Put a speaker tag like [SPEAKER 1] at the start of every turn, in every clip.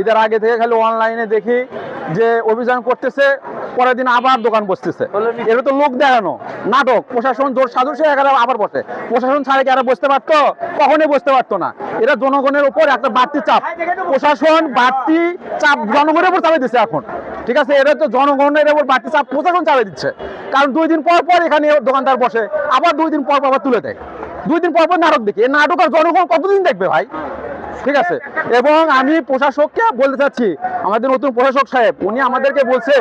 [SPEAKER 1] ঈদের আগে থেকে খালি অনলাইনে দেখি যে অভিযান করতেছে, পরের দিন আবার দোকান বসতেছে। এটা তো লোক দেখানো নাটক। প্রশাসন জোর সাধু সে আবার বসে। প্রশাসন ছাড়া কি আর বসতে পারতো? কখনোই বসতে পারতো না। এটা জনগণের উপর একটা বাড়তি চাপ, প্রশাসন বাড়তি চাপ জনগণের উপর চাপিয়ে দিচ্ছে এখন। ঠিক আছে, এটা তো জনগণের উপর বাড়তি চাপ প্রশাসন চাপিয়ে দিচ্ছে। কারণ 2 দিন পর পর এখানে দোকানদার বসে, আবার 2 দিন পর পর আবার তুলে দেয়। 2 দিন পর পর নাটক দেখি। এই নাটক আর জনগণ কতদিন দেখবে ভাই? ঠিক আছে, এবং আমি প্রশাসককে বলতে চাচ্ছি, আমাদের নতুন প্রশাসক সাহেব উনি আমাদেরকে বলছে,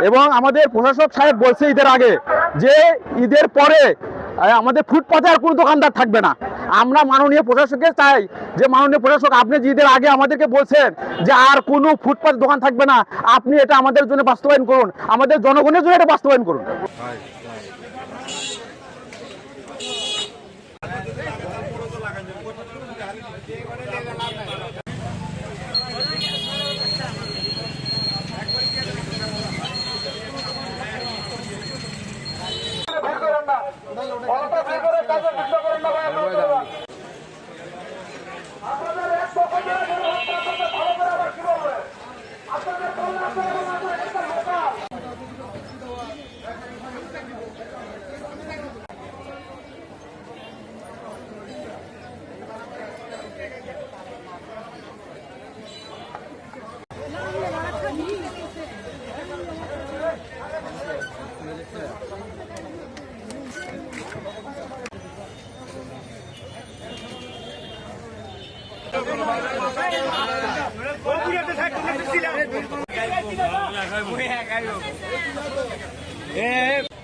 [SPEAKER 1] এবং আমাদের প্রশাসক সাহেব বলছে ঈদের আগে যে ঈদের পরে আমাদের ফুটপাতে আর কোনো দোকানদার থাকবে না। আমরা মাননীয় প্রশাসককে চাই যে মাননীয় প্রশাসক, আপনি যে ঈদের আগে আমাদেরকে বলছেন যে আর কোনো ফুটপাতে দোকান থাকবে না, আপনি এটা আমাদের জন্য বাস্তবায়ন করুন, আমাদের জনগণের জন্য এটা বাস্তবায়ন করুন।
[SPEAKER 2] Eh